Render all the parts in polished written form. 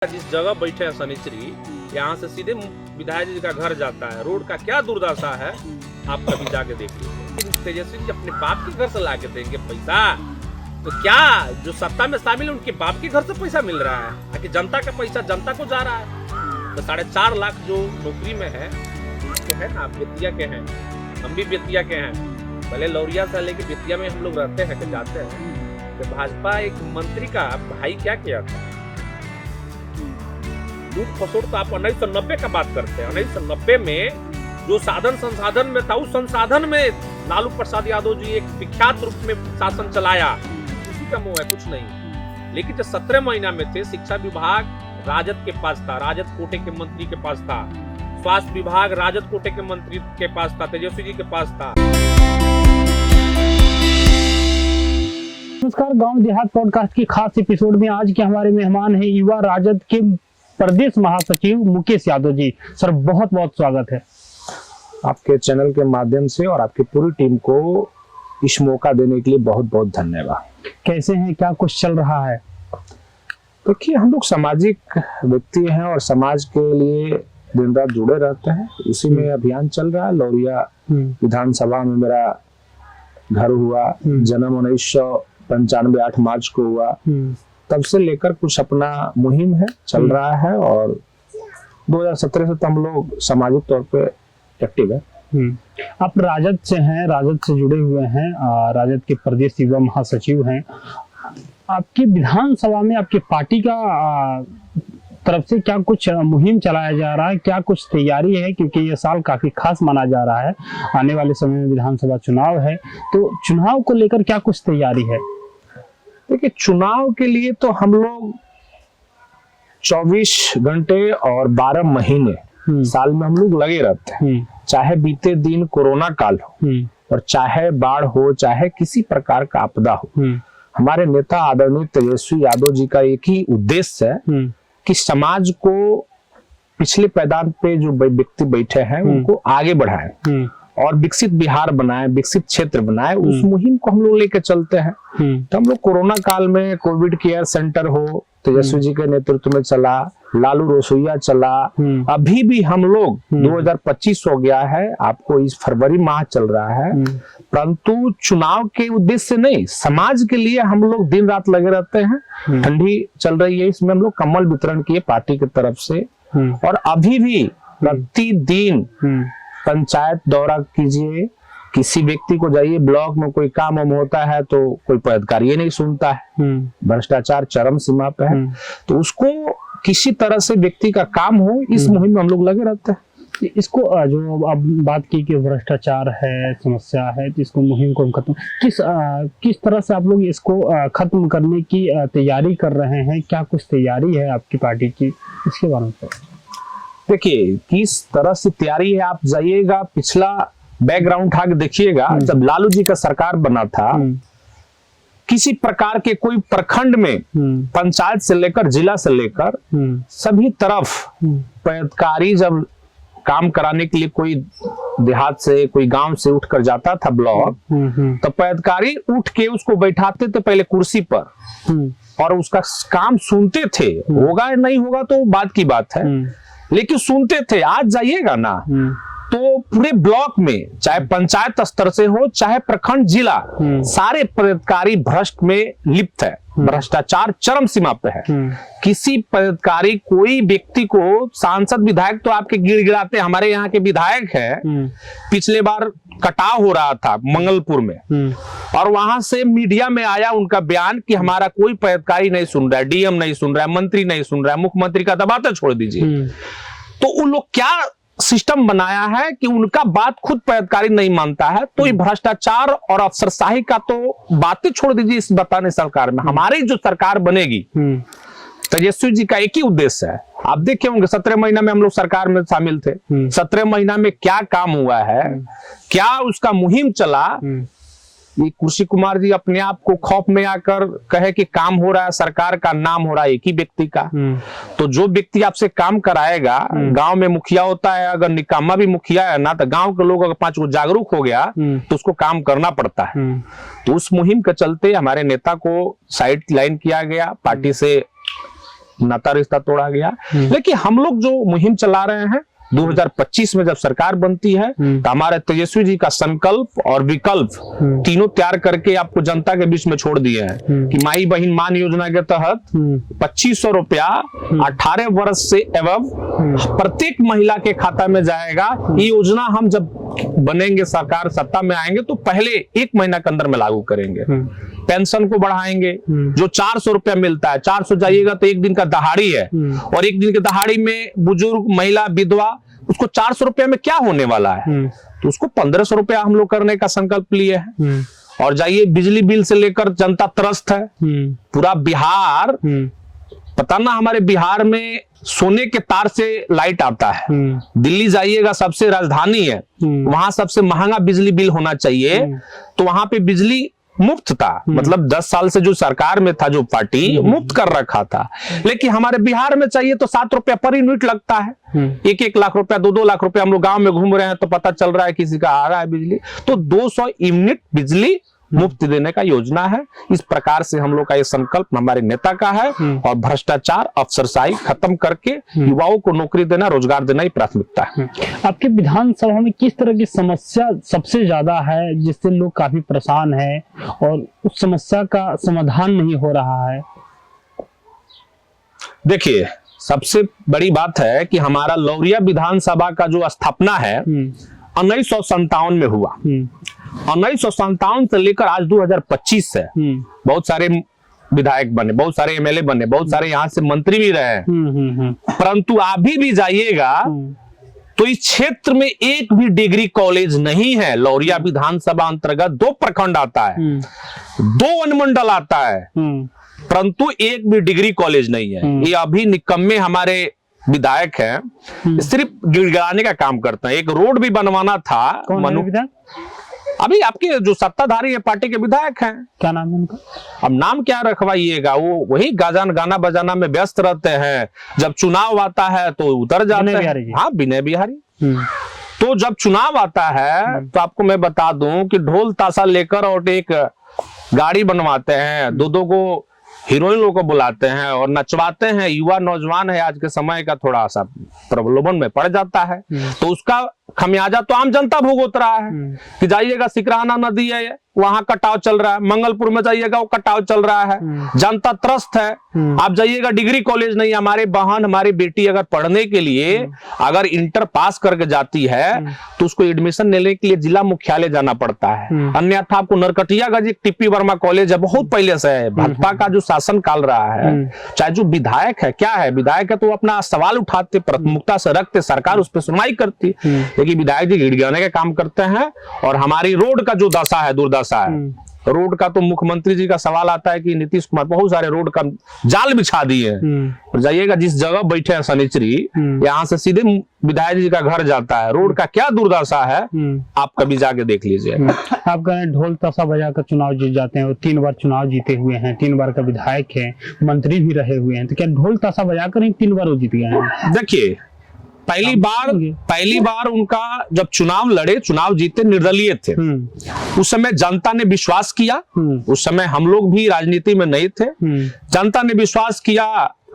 जिस जगह बैठे हैं शनिचरी, यहाँ से सीधे विधायक जी का घर जाता है। रोड का क्या दुर्दशा है आप कभी जाके देख लीजिए। तेजस्वी जी अपने बाप के घर से ला के देंगे पैसा, तो क्या जो सत्ता में शामिल है उनके बाप के घर से पैसा मिल रहा है, ताकि जनता का पैसा जनता को जा रहा है। तो 4.5 लाख जो नौकरी में है उसके है ना, आप बेतिया के हैं, हम भी बेतिया के हैं, भले लौरिया से लेके बेतिया में हम लोग रहते हैं कि जाते हैं। तो भाजपा एक मंत्री का भाई क्या किया था, लूट खसोट। तो आप 1990 का बात करते हैं। 1990 में जो साधन संसाधन में था, उस संसाधन में लालू प्रसाद यादव जी एक विख्यात रूप में शासन चलाया, उसी का मुंह है, कुछ नहीं। लेकिन जो 17 महीना में थे, शिक्षा विभाग राजद के पास था, राजद कोटे के मंत्री के पास था, स्वास्थ्य विभाग राजद कोटे के मंत्री के पास था, तेजस्वी जी के पास था। नमस्कार, गांव देहात पॉडकास्ट की खास एपिसोड में आज के हमारे मेहमान हैं युवा राजद के प्रदेश महासचिव मुकेश यादव जी। सर बहुत बहुत स्वागत है आपके चैनल के माध्यम से, और आपकी पूरी टीम को इस मौका देने के लिए बहुत बहुत धन्यवाद। कैसे हैं, क्या कुछ चल रहा है? देखिए, हम लोग सामाजिक व्यक्ति हैं और समाज के लिए दिन रात जुड़े रहते हैं। उसी में अभियान चल रहा है। लौरिया विधानसभा में मेरा घर हुआ, जन्म 1995 8 मार्च को हुआ, तब से लेकर कुछ अपना मुहिम है चल रहा है। और 2017 से तो हम लोग सामाजिक तौर पे एक्टिव है। आप राजद से हैं, राजद से जुड़े हुए हैं, राजद के प्रदेश युवा महासचिव हैं। आपकी विधानसभा में आपकी पार्टी का तरफ से क्या कुछ मुहिम चलाया जा रहा है, क्या कुछ तैयारी है? क्योंकि ये साल काफी खास माना जा रहा है, आने वाले समय में विधानसभा चुनाव है, तो चुनाव को लेकर क्या कुछ तैयारी है? देखिए, चुनाव के लिए तो हम लोग 24 घंटे और 12 महीने साल में हम लोग लगे रहते हैं। चाहे बीते दिन कोरोना काल हो और चाहे बाढ़ हो, चाहे किसी प्रकार का आपदा हो, हमारे नेता आदरणीय तेजस्वी यादव जी का एक ही उद्देश्य है कि समाज को पिछले पायदान पे जो व्यक्ति बैठे हैं उनको आगे बढ़ाएं और विकसित बिहार बनाए, विकसित क्षेत्र बनाए। उस मुहिम को हम लोग लेके चलते हैं। तो हम लोग कोरोना काल में कोविड केयर सेंटर हो, तेजस्वी जी के नेतृत्व में चला, लालू रसोईया चला, अभी भी हम लोग 2025 हो गया है, आपको इस फरवरी माह चल रहा है, परंतु चुनाव के उद्देश्य से नहीं, समाज के लिए हम लोग दिन रात लगे रहते हैं। ठंडी चल रही है, इसमें हम लोग कंबल वितरण किए पार्टी की तरफ से। और अभी भी प्रतिदिन पंचायत दौरा कीजिए, किसी व्यक्ति को जाइए, ब्लॉक में कोई काम होता है तो कोई पदाधिकारी नहीं सुनता है, भ्रष्टाचार चरम सीमा पे है, तो उसको किसी तरह से व्यक्ति का काम हो, इस मुहिम में हम लोग लगे रहते हैं। इसको जो अब बात की कि भ्रष्टाचार है, समस्या है, तो इसको मुहिम को खत्म किस तरह से आप लोग इसको खत्म करने की तैयारी कर रहे हैं? क्या कुछ तैयारी है आपकी पार्टी की, इसके बारे में? देखिए, किस तरह से तैयारी है, आप जाइएगा पिछला बैकग्राउंड उठा के देखिएगा। जब लालू जी का सरकार बना था, किसी प्रकार के कोई प्रखंड में पंचायत से लेकर जिला से लेकर सभी तरफ पदाधिकारी जब काम कराने के लिए कोई देहात से, कोई गांव से उठकर जाता था ब्लॉक, तो पदाधिकारी उठ के उसको बैठाते थे पहले कुर्सी पर और उसका काम सुनते थे। होगा या नहीं होगा तो बात की बात है, लेकिन सुनते थे। आज जाइएगा ना तो पूरे ब्लॉक में, चाहे पंचायत स्तर से हो चाहे प्रखंड जिला, सारे पदाधिकारी भ्रष्ट में लिप्त है, भ्रष्टाचार चरम सीमा पे है। किसी पदाधिकारी, कोई व्यक्ति को, सांसद विधायक तो आपके गिड़गिड़ाते, हमारे यहाँ के विधायक है, पिछले बार कटाव हो रहा था मंगलपुर में, और वहां से मीडिया में आया उनका बयान कि हमारा कोई पदाधिकारी नहीं सुन रहा है, डीएम नहीं सुन रहा है, मंत्री नहीं सुन रहा है, मुख्यमंत्री का दबाता छोड़ दीजिए। तो उन लोग क्या सिस्टम बनाया है कि उनका बात खुद पदाधिकारी नहीं मानता है, तो ये भ्रष्टाचार और अफसरशाही का तो बातें छोड़ दीजिए। इस बताने सरकार में, हमारी जो सरकार बनेगी, तेजस्वी जी का एक ही उद्देश्य है। आप देखे होंगे 17 महीना में हम लोग सरकार में शामिल थे, 17 महीना में क्या काम हुआ है, क्या उसका मुहिम चला। ये कुर्सी कुमार जी अपने आप को खौफ में आकर कहे कि काम हो रहा है, सरकार का नाम हो रहा है एक ही व्यक्ति का। तो जो व्यक्ति आपसे काम कराएगा, गांव में मुखिया होता है, अगर निकामा भी मुखिया है ना, तो गांव के लोग अगर 5 को जागरूक हो गया तो उसको काम करना पड़ता है। तो उस मुहिम के चलते हमारे नेता को साइड लाइन किया गया, पार्टी से नाता रिश्ता तोड़ा गया। लेकिन हम लोग जो मुहिम चला रहे हैं 2025 में जब सरकार बनती है तो हमारे तेजस्वी जी का संकल्प और विकल्प तीनों तैयार करके आपको जनता के बीच में छोड़ दिए हैं कि माई बहन मान योजना के तहत 2500 रुपया 18 वर्ष से एवं प्रत्येक महिला के खाता में जाएगा। ये योजना हम जब बनेंगे, सरकार सत्ता में आएंगे तो पहले 1 महीना के अंदर में लागू करेंगे। पेंशन को बढ़ाएंगे, जो 400 रुपया मिलता है 400 जाइएगा तो 1 दिन का दहाड़ी है, और 1 दिन की दहाड़ी में बुजुर्ग महिला विधवा उसको 400 रुपया में क्या होने वाला है, तो उसको 1500 रुपया हम लोग करने का संकल्प लिए हैं। और जाइए बिजली बिल से लेकर जनता त्रस्त है, पूरा बिहार, पता ना हमारे बिहार में सोने के तार से लाइट आता है। दिल्ली जाइएगा, सबसे राजधानी है, वहां सबसे महंगा बिजली बिल होना चाहिए, तो वहां पे बिजली मुफ्त था। मतलब 10 साल से जो सरकार में था जो पार्टी मुफ्त कर रखा था, लेकिन हमारे बिहार में चाहिए तो 7 रुपया पर यूनिट लगता है। 1-1 लाख रुपया 2-2 लाख रुपया हम लोग गांव में घूम रहे हैं तो पता चल रहा है किसी का आ रहा है बिजली। तो 200 यूनिट बिजली मुफ्त देने का योजना है। इस प्रकार से हम लोग का ये संकल्प हमारे नेता का है, और भ्रष्टाचार अफसरशाही खत्म करके युवाओं को नौकरी देना, रोजगार देना ही प्राथमिकता है। आपके विधानसभा में किस तरह की समस्या सबसे ज्यादा है जिससे लोग काफी परेशान हैं और उस समस्या का समाधान नहीं हो रहा है? देखिए, सबसे बड़ी बात है कि हमारा लौरिया विधानसभा का जो स्थापना है 1957 में हुआ। 1957 से लेकर आज 2025 से बहुत सारे विधायक बने, बहुत सारे एमएलए बने, बहुत सारे यहाँ से मंत्री भी रहे, परंतु अभी भी जाइएगा तो इस क्षेत्र में एक भी डिग्री कॉलेज नहीं है। लौरिया विधानसभा अंतर्गत 2 प्रखंड आता है, 2 अनुमंडल आता है, परंतु एक भी डिग्री कॉलेज नहीं है। ये अभी निकम्मे हमारे विधायक हैं, सिर्फ गिड़गिड़ाने का काम करते हैं। एक रोड भी बनवाना था। अभी आपके जो सत्ताधारी है पार्टी के विधायक हैं, क्या नाम है उनका? अब नाम क्या रखवाइएगा, वो वही गाना बजाना में व्यस्त रहते हैं। जब चुनाव आता है तो उतर जाते हैं। हाँ, विनय बिहारी। तो जब चुनाव आता है तो आपको मैं बता दूं कि ढोल ताशा लेकर और एक गाड़ी बनवाते हैं, 2-2 को हीरोइनों को बुलाते हैं और नचवाते हैं। युवा नौजवान है, आज के समय का थोड़ा सा प्रलोभन में पड़ जाता है, तो उसका खमियाजा तो आम जनता भुगत रहा है। कि जाइएगा सिकराना नदी है, वहां कटाव चल रहा है, मंगलपुर में जाइएगा वो कटाव चल रहा है, जनता त्रस्त है। आप जाइएगा डिग्री कॉलेज नहीं, हमारे बहन हमारी बेटी अगर पढ़ने के लिए अगर इंटर पास करके जाती है तो उसको एडमिशन लेने के लिए जिला मुख्यालय जाना पड़ता है। अन्यथा आपको नरकटियागंज एक टीपी वर्मा कॉलेज है, बहुत पहले से है, भाजपा का जो शासन काल रहा है। चाहे जो विधायक है, क्या है विधायक है तो अपना सवाल उठाते, प्राथमिकता से रखते, सरकार उस पर सुनवाई करती, लेकिन विधायक जी गिड़गिड़ाने का काम करते हैं। और हमारी रोड का जो दशा है, दुर्दशा है रोड का, तो मुख्यमंत्री जी का सवाल आता है कि नीतीश कुमार बहुत सारे रोड का जाल बिछा दिए हैं। और जाइएगा जिस जगह बैठे हैं शनिचरी, यहाँ से सीधे विधायक जी का घर जाता है, रोड का क्या दुर्दशा है आप कभी जाके देख लीजिए। आप कह रहे हैं ढोल ताशा बजाकर चुनाव जीत जाते हैं, और 3 बार चुनाव जीते हुए हैं, 3 बार का विधायक है, मंत्री भी रहे हुए हैं, तो क्या ढोल ताशा बजाकर ही 3 बार वो जीत गए हैं? देखिए, पहली बार उनका जब चुनाव लड़े, चुनाव जीते, निर्दलीय थे, उस समय जनता ने विश्वास किया। उस समय हम लोग भी राजनीति में नहीं थे, जनता ने विश्वास किया,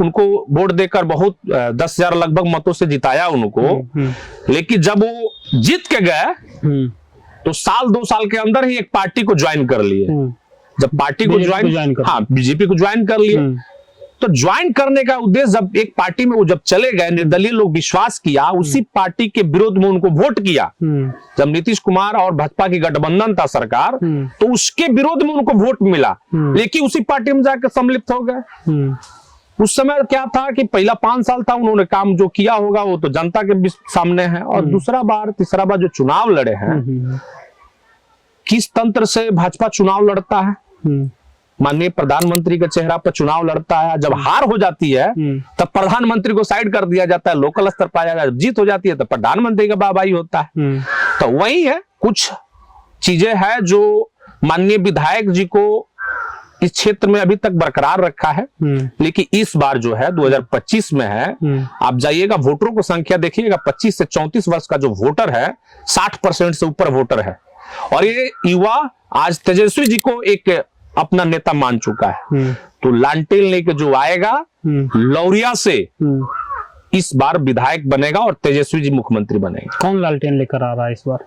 उनको वोट देकर बहुत 10,000 लगभग मतों से जिताया उनको। लेकिन जब वो जीत के गए तो 1-2 साल के अंदर ही एक पार्टी को ज्वाइन कर लिए। जब पार्टी को ज्वाइन, हाँ, बीजेपी को ज्वाइन कर लिए, तो ज्वाइन करने का उद्देश्य, जब एक पार्टी में वो जब चले गए, निर्दलीय लोग विश्वास किया, उसी पार्टी के विरोध में उनको वोट किया। जब नीतीश कुमार और भाजपा की गठबंधन था सरकार, तो उसके विरोध में उनको वोट मिला, लेकिन उसी पार्टी में जाकर सम्मिलित हो गए। उस समय क्या था कि पहला 5 साल था, उन्होंने काम जो किया होगा वो तो जनता के सामने है। और तीसरा बार जो चुनाव लड़े हैं, किस तंत्र से भाजपा चुनाव लड़ता है, माननीय प्रधानमंत्री के चेहरा पर चुनाव लड़ता है। जब हार हो जाती है तब प्रधानमंत्री को साइड कर दिया जाता है, लोकल स्तर पर आ जाता है। जब जीत हो जाती है तो प्रधानमंत्री का वाहवाही होता है। तो वही है, कुछ चीजें हैं जो माननीय विधायक जी को इस क्षेत्र में अभी तक बरकरार रखा है। लेकिन इस बार जो है 2025 में है, आप जाइएगा वोटरों को संख्या देखिएगा, 25 से 34 वर्ष का जो वोटर है 60% से ऊपर वोटर है। और ये युवा आज तेजस्वी जी को एक अपना नेता मान चुका है। तो लालटेन लेके जो आएगा लौरिया से इस बार विधायक बनेगा और तेजस्वी जी मुख्यमंत्री बनेंगे। कौन लालटेन लेकर आ रहा है इस बार?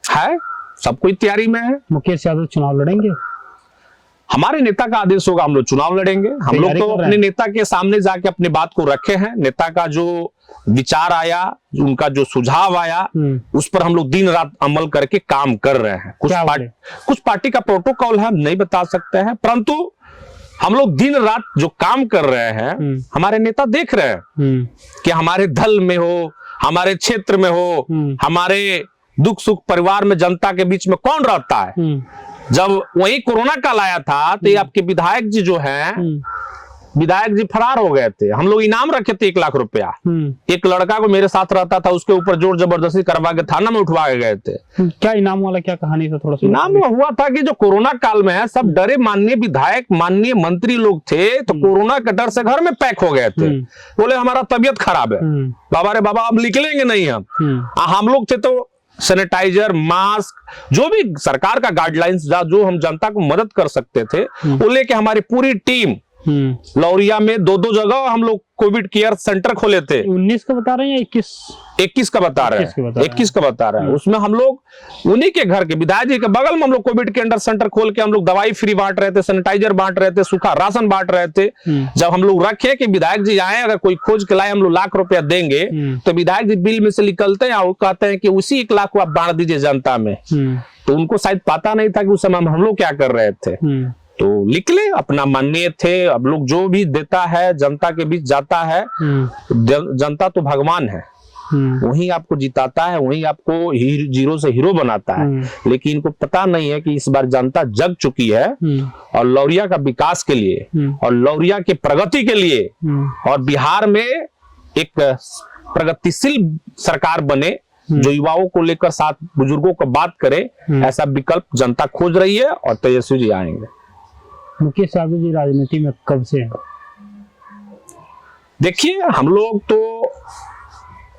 है, सब कोई तैयारी में है। मुकेश यादव चुनाव लड़ेंगे? हमारे नेता का आदेश होगा, हम लोग चुनाव लड़ेंगे। हम लोग तो अपने नेता के सामने जाके अपनी बात को रखे हैं। नेता का जो विचार आया, उनका जो सुझाव आया, उस पर हम लोग दिन रात अमल करके काम कर रहे हैं। कुछ पार्टी का प्रोटोकॉल है, हम नहीं बता सकते हैं, परंतु हम लोग दिन रात जो काम कर रहे हैं, हमारे नेता देख रहे हैं कि हमारे दल में हो, हमारे क्षेत्र में हो, हमारे दुख सुख परिवार में जनता के बीच में कौन रहता है। जब वही कोरोना काल आया था तो ये आपके विधायक जी जो हैं, विधायक जी फरार हो गए थे। हम लोग इनाम रखे थे 1 लाख रुपया। एक लड़का को मेरे साथ रहता था, उसके ऊपर जोर जबरदस्ती करवा के थाना में उठवा गए थे। क्या इनाम वाला क्या कहानी था? थोड़ा सा इनाम हुआ था कि जो कोरोना काल में है, सब डरे, माननीय विधायक माननीय मंत्री लोग थे, तो कोरोना के डर से घर में पैक हो गए थे। बोले हमारा तबियत खराब है, बाबा रे बाबा अब निकलेंगे नहीं हम लोग थे तो सैनिटाइजर, मास्क, जो भी सरकार का गाइडलाइंस जो हम जनता को मदद कर सकते थे, वो लेके हमारी पूरी टीम लौरिया में 2-2 जगह हम लोग कोविड केयर सेंटर खोले थे। 19 का बता रहे हैं या 21 का बता रहे हैं? 21 का बता रहे हैं। उसमें हम लोग उन्हीं के घर के विधायक जी के बगल में हम लोग कोविड केयर सेंटर खोल के हम लोग दवाई फ्री बांट रहे थे, सैनिटाइजर बांट रहे थे, सूखा राशन बांट रहे थे। जब हम लोग रखे कि विधायक जी आए, अगर कोई खोज के लाए हम लोग लाख रुपया देंगे, तो विधायक जी बिल में से निकलते हैं और कहते हैं कि उसी 1 लाख को आप बांट दीजिए जनता में। तो उनको शायद पता नहीं था कि उस समय हम लोग क्या कर रहे थे। तो निकले, अपना माननीय थे। अब लोग जो भी देता है जनता के बीच जाता है, जनता तो भगवान है, वही आपको जिताता है, वही आपको जीरो से हीरो बनाता है। लेकिन इनको पता नहीं है कि इस बार जनता जग चुकी है और लौरिया का विकास के लिए और लौरिया के प्रगति के लिए और बिहार में एक प्रगतिशील सरकार बने, जो युवाओं को लेकर साथ बुजुर्गों को बात करे, ऐसा विकल्प जनता खोज रही है और तेजस्वी जी आएंगे। मुकेश यादव जी राजनीति में कब से हैं? देखिए, हम लोग तो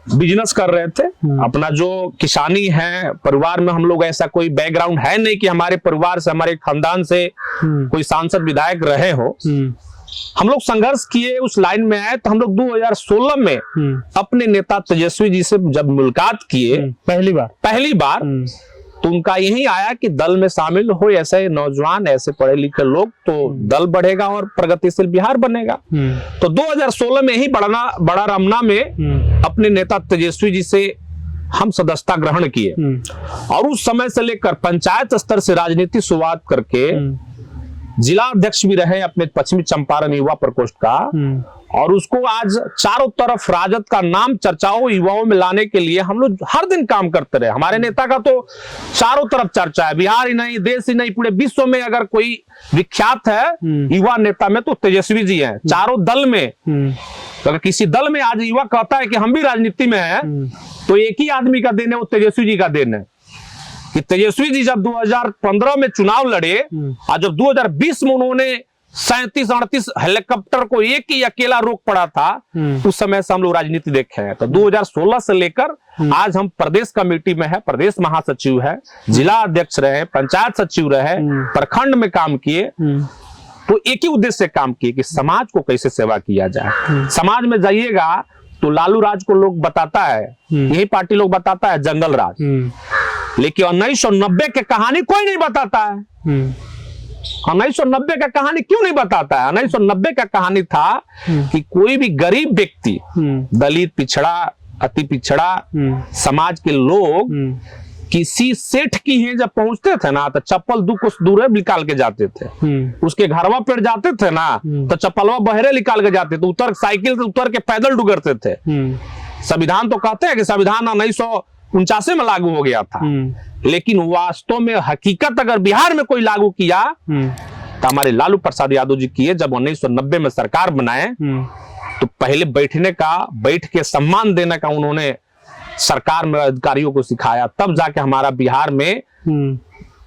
बिजनेस कर रहे थे, अपना जो किसानी है, परिवार में हम लोग ऐसा कोई बैकग्राउंड है नहीं कि हमारे परिवार से, हमारे खानदान से कोई सांसद विधायक रहे हो। हम लोग संघर्ष किए, उस लाइन में आए। तो हम लोग 2016 में अपने नेता तेजस्वी जी से जब मुलाकात किए पहली बार तो उनका यही आया कि दल में शामिल हो ऐसे नौजवान, ऐसे पढ़े लिखे लोग, तो दल बढ़ेगा और प्रगतिशील बिहार बनेगा। तो 2016 में ही बड़ा रमना में अपने नेता तेजस्वी जी से हम सदस्यता ग्रहण किए और उस समय से लेकर पंचायत स्तर से राजनीति शुरुआत करके जिला अध्यक्ष भी रहे अपने पश्चिमी चंपारण युवा प्रकोष्ठ का, और उसको आज चारों तरफ राजद का नाम चर्चाओं युवाओं में लाने के लिए हम लोग हर दिन काम करते रहे। हमारे नेता का तो चारों तरफ चर्चा है, बिहार ही नहीं, देश ही नहीं, पूरे विश्व में अगर कोई विख्यात है युवा नेता में तो तेजस्वी जी हैं। चारों दल में, अगर किसी दल में आज युवा कहता है कि हम भी राजनीति में हैं, तो एक ही आदमी का देन है, वो तेजस्वी जी का देन है। कि तेजस्वी जी जब 2015 में चुनाव लड़े और जब 2020 में उन्होंने 37-38 हेलीकॉप्टर को एक ही अकेला रोक पड़ा था, उस समय से हम लोग राजनीति देखे हैं। तो 2016 से लेकर आज हम प्रदेश कमेटी में है, प्रदेश महासचिव है, जिला अध्यक्ष रहे, पंचायत सचिव रहे, प्रखंड में काम किए। तो एक ही उद्देश्य से काम किए कि समाज को कैसे सेवा किया जाए। समाज में जाइएगा तो लालू राज को लोग बताता है, यही पार्टी लोग बताता है जंगल राज, लेकिन 1990 की कहानी कोई नहीं बताता है। 1990 का कहानी क्यों नहीं बताता है? 1990 का कहानी था कि कोई भी गरीब व्यक्ति, दलित, पिछड़ा, अति पिछड़ा समाज के लोग किसी सेठ की ही जब पहुंचते थे ना, तो चप्पल 2 कोस दूर निकाल के जाते थे। उसके घरवा पर जाते थे ना, तो चप्पलवा बहरे निकाल के जाते थे, उतर साइकिल से उतर के पैदल डुगरते थे। संविधान तो कहते हैं कि संविधान 1949 में लागू हो गया था, लेकिन वास्तव में हकीकत अगर बिहार में कोई लागू किया तो हमारे लालू प्रसाद यादव जी किए। जब 1990 में सरकार बनाए तो पहले बैठ के सम्मान देने का उन्होंने सरकार में अधिकारियों को सिखाया, तब जाके हमारा बिहार में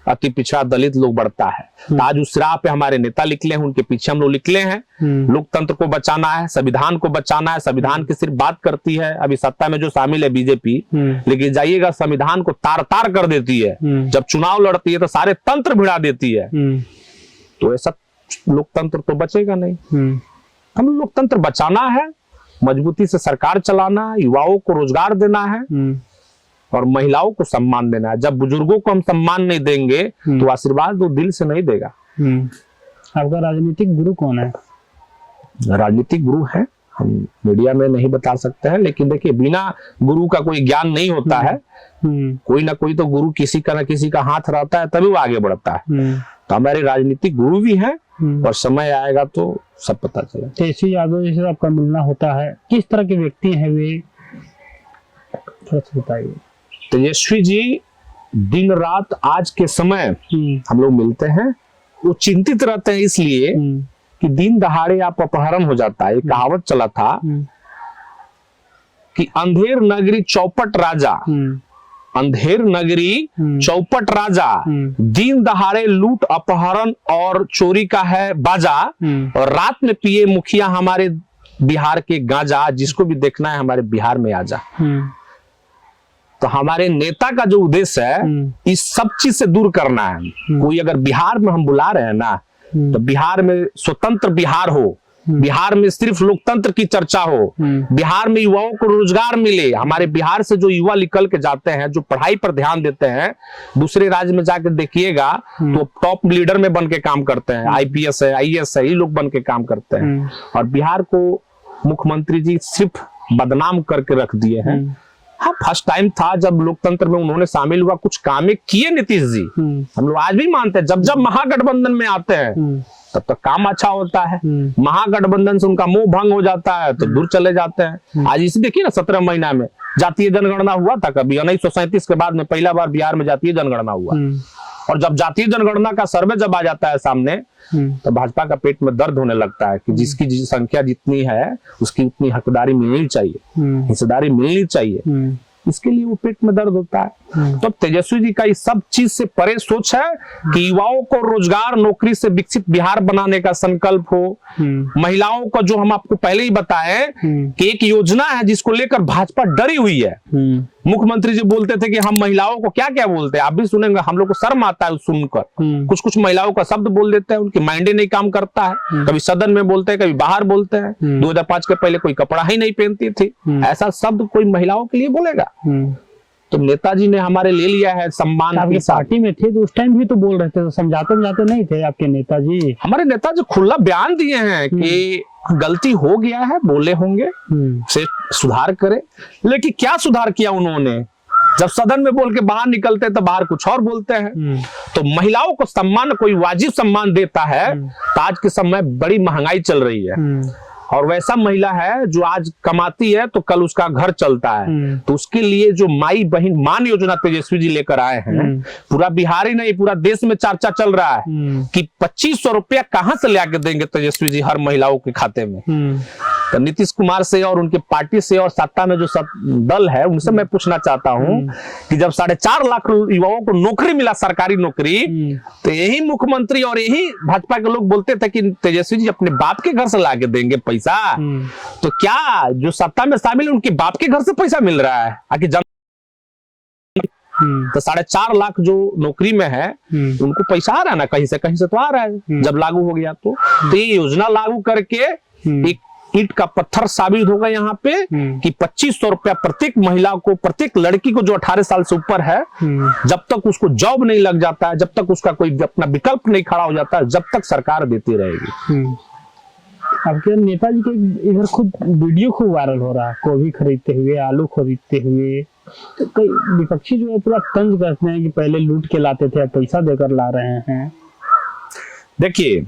अति पिछड़ा दलित लोग बढ़ता है। तो आज उस राह पे हमारे नेता निकले हैं, उनके पीछे हम लोग निकले हैं। लोकतंत्र को बचाना है, संविधान को बचाना है। संविधान की सिर्फ बात करती है, अभी सत्ता में जो शामिल है बीजेपी, लेकिन जाइएगा संविधान को तार तार कर देती है। जब चुनाव लड़ती है तो सारे तंत्र भिड़ा देती है। तो ऐसा लोकतंत्र तो बचेगा नहीं। हम लोकतंत्र बचाना है, मजबूती से सरकार चलाना है, युवाओं को रोजगार देना है और महिलाओं को सम्मान देना है। जब बुजुर्गों को हम सम्मान नहीं देंगे तो आशीर्वाद वो दिल से नहीं देगा। आपका राजनीतिक गुरु कौन है? राजनीतिक गुरु है, हम मीडिया में नहीं बता सकते हैं, लेकिन देखिए बिना गुरु का कोई ज्ञान नहीं होता है। कोई ना कोई तो गुरु किसी का ना किसी का हाथ रहता है, तभी वो आगे बढ़ता है। तो हमारे राजनीतिक गुरु भी हैं और समय आएगा तो सब पता चलेगा। तेजस्वी यादव जी से आपका मिलना होता है, किस तरह के व्यक्ति हैं वे, थोड़ा सा बताइए। तेजस्वी जी दिन रात आज के समय हम लोग मिलते हैं, वो चिंतित रहते हैं इसलिए कि दिन दहाड़े आप अपहरण हो जाता है। एक कहावत चला था कि अंधेर नगरी चौपट राजा, अंधेर नगरी चौपट राजा, दिन दहाड़े लूट अपहरण और चोरी का है बाजा, और रात में पिए मुखिया हमारे बिहार के गांजा, जिसको भी देखना है हमारे बिहार में आजा। तो हमारे नेता का जो उद्देश्य है इस सब चीज से दूर करना है। कोई अगर बिहार में हम बुला रहे हैं ना, तो बिहार में स्वतंत्र बिहार हो, बिहार में सिर्फ लोकतंत्र की चर्चा हो, बिहार में युवाओं को रोजगार मिले। हमारे बिहार से जो युवा निकल के जाते हैं, जो पढ़ाई पर ध्यान देते हैं, दूसरे राज्य में जाकर देखिएगा तो टॉप लीडर में बन के काम करते हैं, आईपीएस है, आईएएस है, ये लोग बन के काम करते हैं। और बिहार को मुख्यमंत्री जी सिर्फ बदनाम करके रख दिए हैं। हाँ, फर्स्ट टाइम था जब लोकतंत्र में उन्होंने शामिल हुआ, कुछ कामें किए नीतीश जी, हम लोग आज भी मानते हैं। जब जब महागठबंधन में आते हैं तब तक काम अच्छा होता है, महागठबंधन से उनका मोह भंग हो जाता है तो दूर चले जाते हैं। आज इसे देखिए ना, 17 महीना में जातीय जनगणना हुआ था कभी 1937 के बाद में पहला बार बिहार में जातीय जनगणना हुआ। और जब जातीय जनगणना का सर्वे जब आ जाता है सामने, तो भाजपा का पेट में दर्द होने लगता है कि जिसकी संख्या जितनी है उसकी उतनी हकदारी मिलनी चाहिए, हिस्सेदारी मिलनी चाहिए। इसके लिए वो पेट में दर्द होता है। तो तेजस्वी जी का इस सब चीज से परे सोच है कि युवाओं को रोजगार नौकरी से विकसित बिहार बनाने का संकल्प हो। महिलाओं को जो हम आपको पहले ही बताए कि एक योजना है जिसको लेकर भाजपा डरी हुई है। मुख्यमंत्री जी बोलते थे कि हम महिलाओं को क्या क्या बोलते हैं, आप भी सुनेंगे, हम लोग को शर्म आता है सुनकर। कुछ कुछ महिलाओं का शब्द बोल देते हैं, उनकी माइंड नहीं काम करता है। कभी सदन में बोलते हैं, कभी बाहर बोलते हैं। 2005 के पहले कोई कपड़ा ही नहीं पहनती थी, ऐसा शब्द कोई महिलाओं के लिए बोलेगा? तो नेताजी ने हमारे ले लिया है सम्मान। आपकी पार्टी में थे तो उस टाइम भी तो बोल रहे थे, तो समझाते नहीं थे आपके नेताजी? हमारे नेताजी खुला बयान दिए हैं कि गलती हो गया है, बोले होंगे, से सुधार करे। लेकिन क्या सुधार किया उन्होंने? जब सदन में बोल के बाहर निकलते तो बाहर कुछ और बोलते हैं। तो महिलाओं को सम्मान, कोई वाजिब सम्मान देता है तो आज के समय बड़ी महंगाई चल रही है, और वैसा महिला है जो आज कमाती है तो कल उसका घर चलता है। तो उसके लिए जो माई बहन मान योजना तेजस्वी जी लेकर आए हैं, पूरा बिहार ही नहीं पूरा देश में चर्चा चल रहा है कि 2500 रुपया कहां से लाके देंगे तेजस्वी जी हर महिलाओं के खाते में। तो नीतीश कुमार से और उनके पार्टी से और सत्ता में जो दल है उनसे मैं पूछना चाहता हूं कि जब 4.5 लाख युवाओं को नौकरी मिला, सरकारी नौकरी, तो यही मुख्यमंत्री और यही भाजपा के लोग बोलते थे कि तेजस्वी जी अपने बाप के घर से लाके देंगे पैसा। तो क्या जो सत्ता में शामिल है उनके बाप के घर से पैसा मिल रहा है? आखिर तो 4.5 लाख जो नौकरी में है उनको पैसा आ रहा है ना, कहीं से तो आ रहा है जब लागू हो गया। तो ये योजना लागू करके एक ईंट का पत्थर साबित होगा यहाँ पे कि 2500 रुपया प्रत्येक महिला को, प्रत्येक लड़की को जो 18 साल से ऊपर है, जब तक उसको जॉब नहीं लग जाता है, जब तक उसका कोई अपना विकल्प नहीं खड़ा हो जाता है, जब तक सरकार देती रहेगी। आपके नेताजी के इधर खुद वीडियो खूब वायरल हो रहा है, गोभी खरीदते हुए, आलू खरीदते हुए। तो कई विपक्षी जो है पूरा तंज करते हैं कि पहले लूट के लाते थे, अब पैसा देकर ला रहे हैं। देखिए,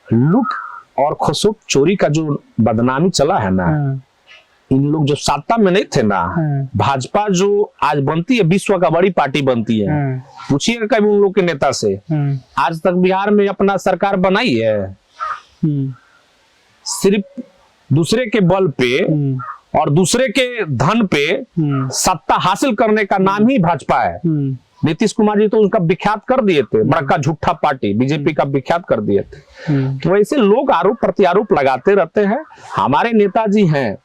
लूट और खुसूक चोरी का जो बदनामी चला है ना, इन लोग जो सत्ता में नहीं थे ना, भाजपा जो आज बनती है विश्व का बड़ी पार्टी बनती है, पूछिएगा कभी उन लोग के नेता से, आज तक बिहार में अपना सरकार बनाई है? सिर्फ दूसरे के बल पे और दूसरे के धन पे सत्ता हासिल करने का नाम ही भाजपा है। नीतीश कुमार जी तो उसका विख्यात कर दिए थे, बड़का झूठा पार्टी बीजेपी का विख्यात कर दिए थे। तो ऐसे लोग आरोप प्रत्यारोप लगाते रहते हैं। हमारे नेताजी हैं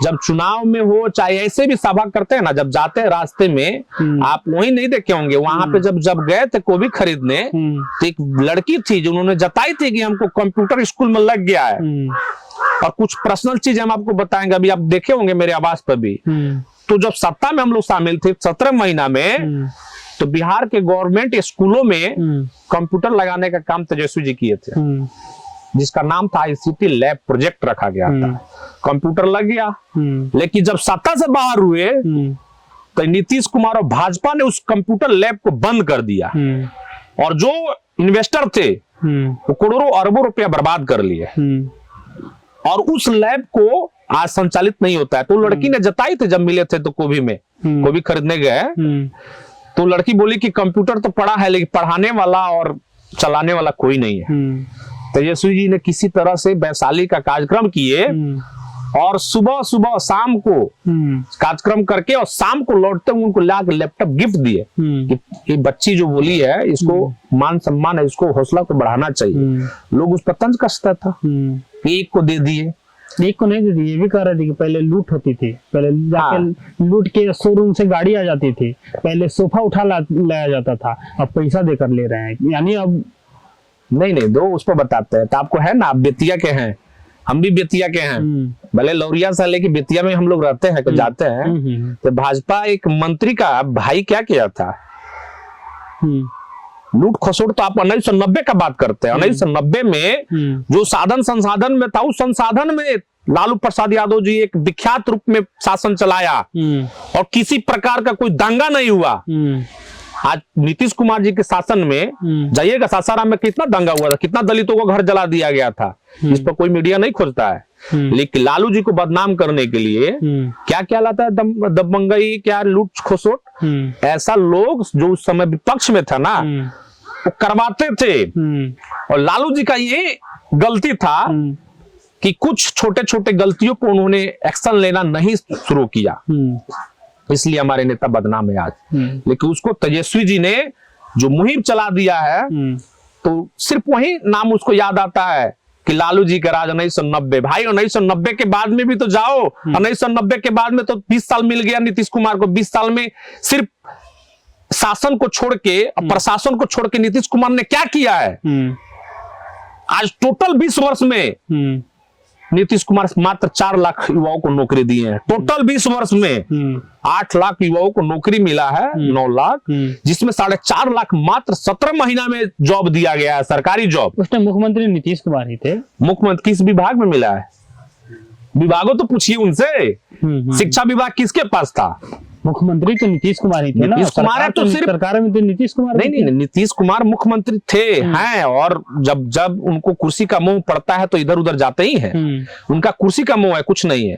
जब चुनाव में हो चाहे ऐसे भी सभा करते हैं ना, जब जाते हैं रास्ते में, आप वही नहीं देखे होंगे, वहां पे जब गए थे गोभी खरीदने, तो एक लड़की थी जो उन्होंने जताई थी कि हमको कंप्यूटर स्कूल में लग गया है। और कुछ पर्सनल चीज हम आपको बताएंगे, अभी आप देखे होंगे मेरे आवाज पर भी। तो जब सत्ता में हम लोग शामिल थे 17 महीना में, तो बिहार के गवर्नमेंट स्कूलों में कंप्यूटर लगाने का काम तेजस्वी जी किए थे, जिसका नाम था ICT लैब प्रोजेक्ट रखा गया था। कंप्यूटर लग गया, लेकिन जब सत्ता से बाहर हुए तो नीतीश कुमार और भाजपा ने उस कंप्यूटर लैब को बंद कर दिया, और जो इन्वेस्टर थे वो करोड़ों अरबों रुपया बर्बाद कर लिए, और उस लैब को आज संचालित नहीं होता है। तो लड़की ने जताई थे, जब मिले थे तो गोभी खरीदने गए, तो लड़की बोली कि कंप्यूटर तो पड़ा है, लेकिन पढ़ाने वाला और चलाने वाला कोई नहीं है। तेजस्वी जी ने किसी तरह से वैशाली का कार्यक्रम किए, और सुबह सुबह शाम को कार्यक्रम करके और शाम को लौटते हुए उनको लाके लैपटॉप गिफ्ट दिए कि ये बच्ची जो बोली है, इसको मान सम्मान है, इसको हौसला को बढ़ाना चाहिए। लोग उस पर तंज कसता था, एक को दे दिए, एक को नहीं दी। ये भी कह रहे थे कि पहले लूट होती थी, पहले जाके लूट के शोरूम से गाड़ी आ जाती थी, पहले सोफा उठा लाया जाता था, अब पैसा देकर ले रहे हैं। यानी अब नहीं दो उस पर बताते हैं। तो आपको है ना, आप बेतिया के हैं, हम भी बेतिया के हैं, भले लौरिया से लेके बेतिया में हम लोग रहते हैं, कि जाते हैं। तो भाजपा एक मंत्री का भाई क्या किया था, लूट खसोट। तो आप 1990 का बात करते हैं, 1990 में जो साधन संसाधन में था, उस संसाधन में लालू प्रसाद यादव जी एक विख्यात रूप में शासन चलाया, और किसी प्रकार का कोई दंगा नहीं हुआ। आज नीतीश कुमार जी के शासन में जाइएगा, सासाराम में कितना दंगा हुआ था, कितना दलितों को घर जला दिया गया था, इस पर कोई मीडिया नहीं खोजता है। लेकिन लालू जी को बदनाम करने के लिए क्या क्या लाता है, दबंगई, क्या लूट खसोट, ऐसा लोग जो उस समय विपक्ष में था ना, वो करवाते थे। और लालू जी का ये गलती था कि कुछ छोटे छोटे गलतियों को उन्होंने एक्शन लेना नहीं शुरू किया, इसलिए हमारे नेता बदनाम है आज। लेकिन उसको तेजस्वी जी ने जो मुहिम चला दिया है, तो सिर्फ वही नाम उसको याद आता है कि लालू जी का राज 1990। भाई 1990 के बाद में भी तो जाओ, 1990 के बाद में तो 20 साल मिल गया नीतीश कुमार को। 20 साल में सिर्फ शासन को छोड़ के, प्रशासन को छोड़ के नीतीश कुमार ने क्या किया है? आज टोटल 20 वर्ष में नीतीश कुमार मात्र 4 लाख युवाओं को नौकरी दी है। टोटल 20 वर्ष में 8 लाख युवाओं को नौकरी मिला है, 9 लाख, जिसमें 4.5 लाख मात्र 17 महीना में जॉब दिया गया है, सरकारी जॉब। उस टाइम मुख्यमंत्री नीतीश कुमार ही थे। मुख्यमंत्री किस विभाग में मिला है? विभागों तो पूछिए उनसे। शिक्षा विभाग किसके पास था? मुख्यमंत्री तो नीतीश कुमार ही थे ना। नीतीश कुमार है तो सिर्फ सरकार में तो नीतीश कुमार नहीं, नीतीश कुमार मुख्यमंत्री थे हैं, और जब उनको कुर्सी का मोह पड़ता है तो इधर उधर जाते ही हैं। उनका कुर्सी का मोह है, कुछ नहीं है।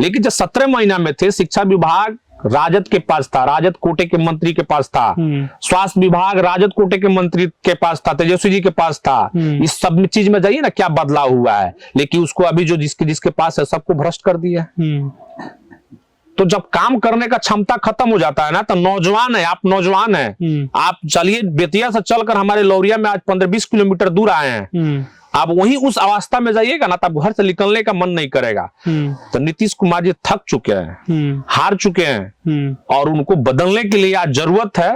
लेकिन जब 17 महीना में थे, शिक्षा विभाग राजद के पास था, राजद कोटे के मंत्री के पास था। स्वास्थ्य विभाग राजद कोटे के मंत्री के पास था, तेजस्वी जी के पास था। इस सब चीज में जाइए ना क्या बदलाव हुआ है। लेकिन उसको अभी जो जिसके पास है सबको भ्रष्ट कर दिया। तो जब काम करने का क्षमता खत्म हो जाता है ना, तो नौजवान है, आप नौजवान हैं, आप चलिए बेतिया से चलकर हमारे लौरिया में आज 15-20 किलोमीटर दूर आए हैं, आप वहीं उस अवस्था में जाइएगा ना, तब घर से निकलने का मन नहीं करेगा। तो नीतीश कुमार जी थक चुके हैं, हार चुके हैं, और उनको बदलने के लिए आज जरूरत है।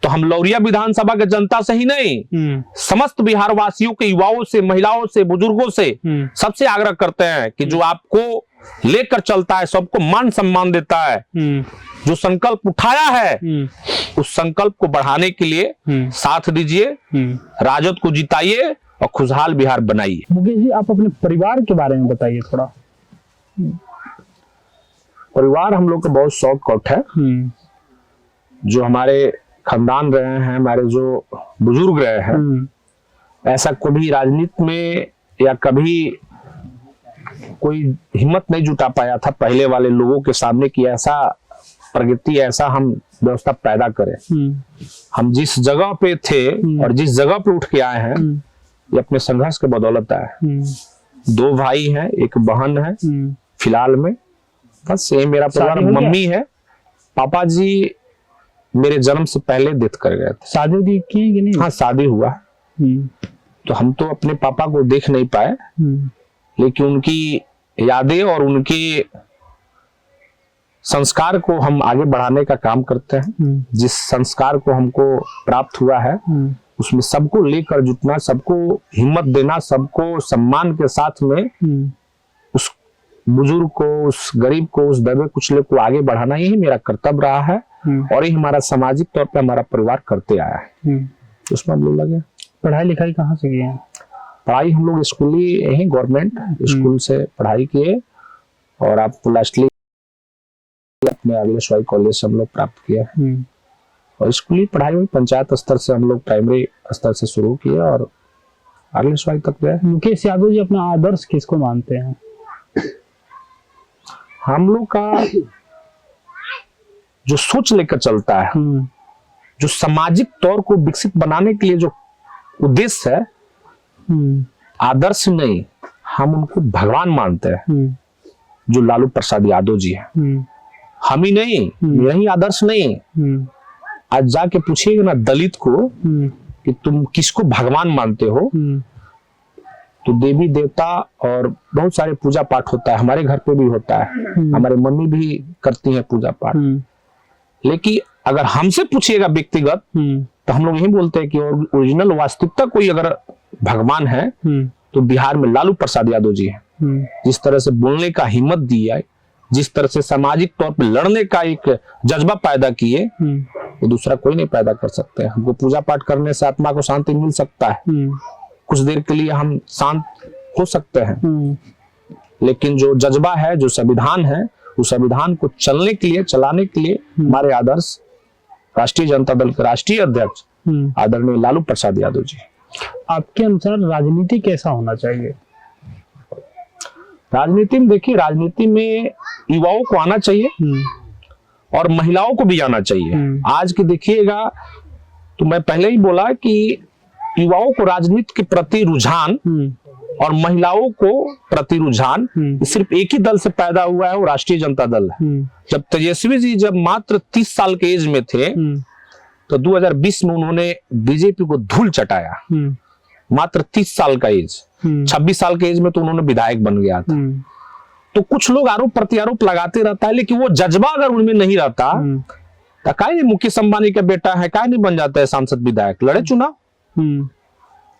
तो हम लौरिया विधानसभा के जनता से ही नहीं, समस्त बिहार वासियों के युवाओं से, महिलाओं से, बुजुर्गों से सबसे आग्रह करते हैं कि जो आपको लेकर चलता है, सबको मान सम्मान देता है, जो संकल्प उठाया है, उस संकल्प को बढ़ाने के लिए साथ दीजिए, राजद को जिताइए और खुशहाल बिहार बनाइए। मुकेश जी, आप अपने परिवार के बारे में बताइए थोड़ा। परिवार हम लोग का बहुत शॉर्टकट है। जो हमारे खानदान रहे हैं, हमारे जो बुजुर्ग रहे हैं, ऐसा कभी राजनीति में या कभी कोई हिम्मत नहीं जुटा पाया था पहले वाले लोगों के सामने कि ऐसा प्रगति, ऐसा हम व्यवस्था पैदा करें। हम जिस जगह पे थे और जिस जगह पे उठ के आए हैं, ये अपने संघर्ष के बदौलत आए। 2 भाई हैं, 1 बहन है फिलहाल में, बस ये मेरा परिवार। मम्मी है, पापा जी मेरे जन्म से पहले डेथ कर गए थे। शादी की कि नहीं? हाँ, शादी हुआ। तो हम तो अपने पापा को देख नहीं पाए, लेकिन उनकी यादें और उनके संस्कार को हम आगे बढ़ाने का काम करते हैं। जिस संस्कार को हमको प्राप्त हुआ है उसमें सबको लेकर जुटना, सबको हिम्मत देना, सबको सम्मान के साथ में उस बुजुर्ग को, उस गरीब को, उस दबे कुचले को आगे बढ़ाना, यही मेरा कर्तव्य रहा है और यही हमारा सामाजिक तौर पे हमारा परिवार करते आया है। उसमें हम लोग लगे। पढ़ाई लिखाई कहाँ से किए हैं? पढ़ाई हम लोग स्कूली यही गवर्नमेंट स्कूल से पढ़ाई किए और आप लास्टली अपने आर्लेश्वरी कॉलेज से हम लोग प्राप्त किया। और स्कूली पढ़ाई में पंचायत स्तर से हम लोग प्राइमरी स्तर से शुरू किए और आर्लेश्वरी तक गए। मुकेश यादव जी अपना आदर्श किसको मानते हैं? हम लोग का जो सोच लेकर चलता है, जो सामाजिक तौर को विकसित बनाने के लिए जो उद्देश्य है, आदर्श नहीं, हम उनको भगवान मानते हैं, जो लालू प्रसाद यादव जी हैं। हम ही नहीं, मेरा ही आदर्श नहीं। आज जाके पूछिएगा ना दलित को कि तुम किसको भगवान मानते हो, तो देवी देवता और बहुत सारे पूजा पाठ होता है, हमारे घर पे भी होता है, हमारे मम्मी भी करती है पूजा पाठ। लेकिन अगर हमसे पूछिएगा व्यक्तिगत तो हम लोग यही बोलते हैं कि ओरिजिनल वास्तविकता कोई अगर भगवान है तो बिहार में लालू प्रसाद यादव जी हैं। जिस तरह से बोलने का हिम्मत दी है, जिस तरह से सामाजिक तौर पे लड़ने का एक जज्बा पैदा किए, वो दूसरा कोई नहीं पैदा कर सकते। हमको पूजा पाठ करने से आत्मा को शांति मिल सकता है, कुछ देर के लिए हम शांत हो सकते हैं, लेकिन जो जज्बा है, जो संविधान है, उस संविधान को चलने के लिए, चलाने के लिए हमारे आदर्श राष्ट्रीय जनता दल के राष्ट्रीय अध्यक्ष आदरणीय लालू प्रसाद यादव जी। आपके अनुसार राजनीति कैसा होना चाहिए? राजनीति में देखिए, राजनीति में युवाओं को आना चाहिए और महिलाओं को भी आना चाहिए। आज की देखिएगा तो मैं पहले ही बोला कि युवाओं को राजनीति के प्रति रुझान और महिलाओं को प्रति रुझान सिर्फ एक ही दल से पैदा हुआ है, वो राष्ट्रीय जनता दल है। जब तेजस्वी जी जब मात्र 30 साल के एज में थे तो 2020 में उन्होंने बीजेपी को धूल चटाया। मात्र 30 साल का एज, 26 साल के एज में तो उन्होंने विधायक बन गया था। तो कुछ लोग आरोप प्रत्यारोप लगाते रहता है, लेकिन वो जज्बा अगर उनमें नहीं रहता तो काहे नहीं मुकेश अंबानी का बेटा है, काहे नहीं बन जाता है सांसद विधायक, लड़े चुनाव।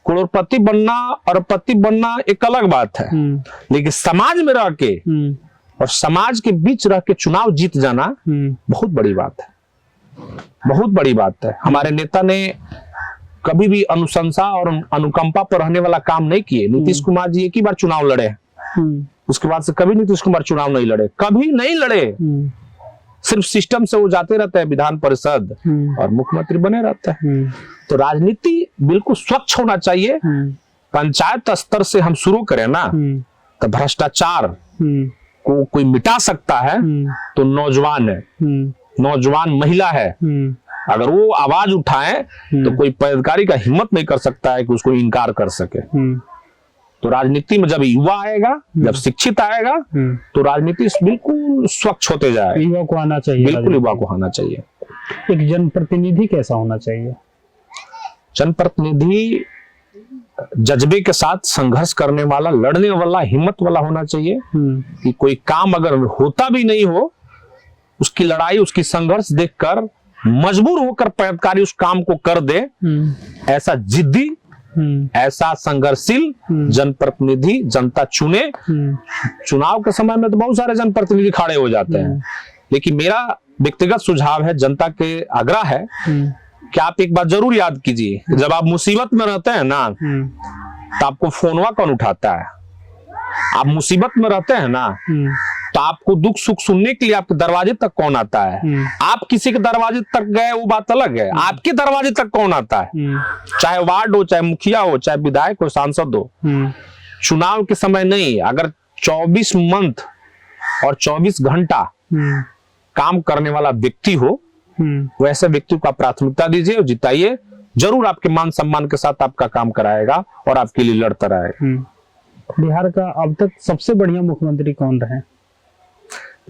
करोड़पति बनना, अरबपति बनना एक अलग बात है, लेकिन समाज में रह के और समाज के बीच रह के चुनाव जीत जाना बहुत बड़ी बात है, बहुत बड़ी बात है। हमारे नेता ने कभी भी अनुशंसा और अनुकंपा पर रहने वाला काम नहीं किए। नीतीश कुमार जी एक ही बार चुनाव लड़े, उसके बाद से कभी नीतीश कुमार चुनाव नहीं लड़े, कभी नहीं लड़े। सिर्फ सिस्टम से वो जाते रहते हैं विधान परिषद और मुख्यमंत्री बने रहते हैं। तो राजनीति बिल्कुल स्वच्छ होना चाहिए। पंचायत स्तर से हम शुरू करें ना तो भ्रष्टाचार को कोई मिटा सकता है तो नौजवान है, नौजवान महिला है, अगर वो आवाज उठाए तो कोई पदाधिकारी का हिम्मत नहीं कर सकता है कि उसको इनकार कर सके। तो राजनीति में जब युवा आएगा, जब शिक्षित आएगा तो राजनीति बिल्कुल स्वच्छ होते जाएगा। युवा को आना चाहिए, बिल्कुल युवा को आना चाहिए। एक जनप्रतिनिधि कैसा होना चाहिए? जनप्रतिनिधि जज्बे के साथ संघर्ष करने वाला, लड़ने वाला, हिम्मत वाला होना चाहिए कि कोई काम अगर होता भी नहीं हो, उसकी लड़ाई, उसकी संघर्ष देखकर मजबूर होकर पदाधिकारी उस काम को कर दे। ऐसा जिद्दी, ऐसा संघर्षशील जनप्रतिनिधि जनता चुने। चुनाव के समय में तो बहुत सारे जनप्रतिनिधि खड़े हो जाते हैं, लेकिन मेरा व्यक्तिगत सुझाव है, जनता के आग्रह है कि आप एक बात जरूर याद कीजिए, जब आप मुसीबत में रहते हैं ना तो आपको फोनवा कौन उठाता है? आप मुसीबत में रहते हैं ना तो आपको दुख सुख सुनने के लिए आपके दरवाजे तक कौन आता है? आप किसी के दरवाजे तक गए वो बात अलग है, आपके दरवाजे तक कौन आता है? चाहे वार्ड हो, चाहे मुखिया हो, चाहे विधायक हो, सांसद हो। चुनाव के समय नहीं, अगर 24 मंथ और 24 घंटा काम करने वाला व्यक्ति हो, वैसे व्यक्ति को आप प्राथमिकता दीजिए और जिताइए, जरूर आपके मान सम्मान के साथ आपका काम कराएगा और आपके लिए लड़ता रहेगा। बिहार का अब तक सबसे बढ़िया मुख्यमंत्री कौन रहे?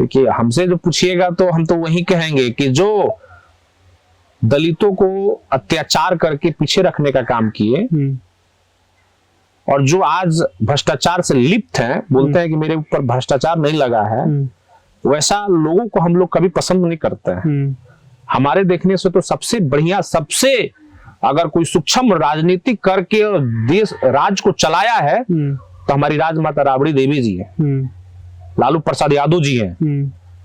देखिए, हमसे जो पूछिएगा तो हम तो वही कहेंगे कि जो दलितों को अत्याचार करके पीछे रखने का काम किए और जो आज भ्रष्टाचार से लिप्त हैं, बोलते हैं कि मेरे ऊपर भ्रष्टाचार नहीं लगा है, वैसा लोगों को हम लोग कभी पसंद नहीं करते हैं। हमारे देखने से तो सबसे बढ़िया, सबसे अगर कोई सूक्ष्म राजनीति करके और देश राज को चलाया है तो हमारी राजमाता राबड़ी देवी जी है, लालू प्रसाद यादव जी हैं।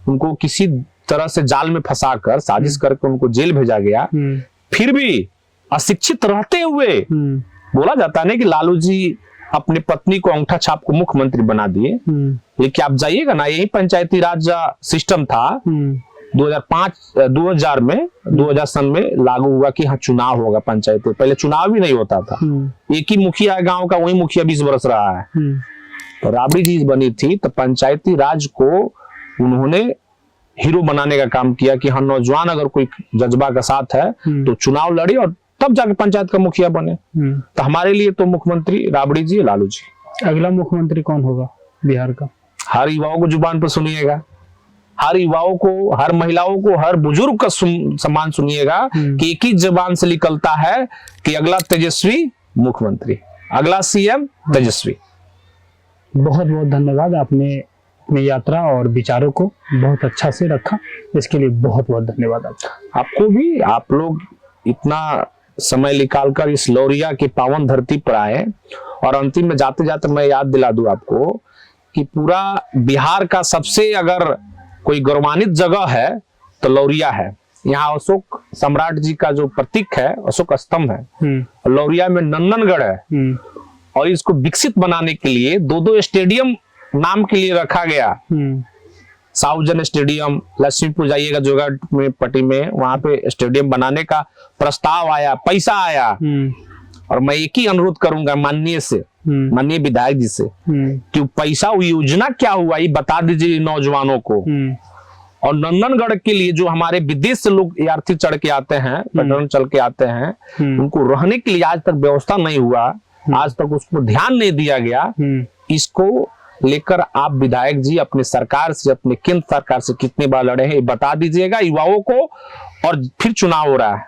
उनको किसी तरह से जाल में फंसाकर साजिश करके उनको जेल भेजा गया, फिर भी अशिक्षित रहते हुए बोला जाता है ना कि लालू जी अपनी पत्नी को अंगूठा छाप को मुख्यमंत्री बना दिए। लेकिन आप जाइएगा ना, यही पंचायती राज सिस्टम था 2000 सन में लागू हुआ कि हाँ चुनाव होगा पंचायत। पहले चुनाव भी नहीं होता था, एक ही मुखिया है गांव का, वही मुखिया 20 वर्ष रहा है। तो राबड़ी जी बनी थी तो पंचायती राज को उन्होंने हीरो बनाने का काम किया कि हाँ नौजवान अगर कोई जज्बा का साथ है तो चुनाव लड़े और तब जाके पंचायत का मुखिया बने। तो हमारे लिए तो मुख्यमंत्री राबड़ी जी, लालू जी। अगला मुख्यमंत्री कौन होगा बिहार का? हर युवाओं को जुबान पर सुनिएगा, हर युवाओं को, हर महिलाओं को, हर बुजुर्ग का सम्मान सुनिएगा कि एक ही जबान से निकलता है कि अगला तेजस्वी मुख्यमंत्री, अगला सीएम तेजस्वी। बहुत बहुत धन्यवाद, आपने अपनी यात्रा और विचारों को बहुत अच्छा से रखा, इसके लिए बहुत बहुत धन्यवाद आपका। आपको भी, आप लोग इतना समय निकालकर इस लौरिया की पावन धरती पर आए। और अंतिम में जाते जाते मैं याद दिला दूं आपको कि पूरा बिहार का सबसे अगर कोई गौरवान्वित जगह है तो लौरिया है। यहाँ अशोक सम्राट जी का जो प्रतीक है, अशोक स्तंभ है, लौरिया में नंदनगढ़ है। और इसको विकसित बनाने के लिए 2-2 स्टेडियम नाम के लिए रखा गया। साउजन स्टेडियम, लक्ष्मीपुर जाइएगा जोगाट में पट्टी में, वहां पे स्टेडियम बनाने का प्रस्ताव आया, पैसा आया। और मैं एक ही अनुरोध करूंगा माननीय विधायक जी से कि पैसा, योजना क्या हुआ ये बता दीजिए नौजवानों को। और नंदनगढ़ के लिए जो हमारे विदेश से लोग यात्री चढ़ के आते हैं, पैदल चल के आते हैं, उनको रहने के लिए आज तक व्यवस्था नहीं हुआ, आज तक उसको ध्यान नहीं दिया गया। इसको लेकर आप विधायक जी अपने सरकार से, अपने केंद्र सरकार से कितनी बार लड़े हैं बता दीजिएगा युवाओं को। और फिर चुनाव हो रहा है,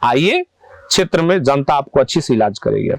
आइए क्षेत्र में जनता आपको अच्छी से इलाज करेगी।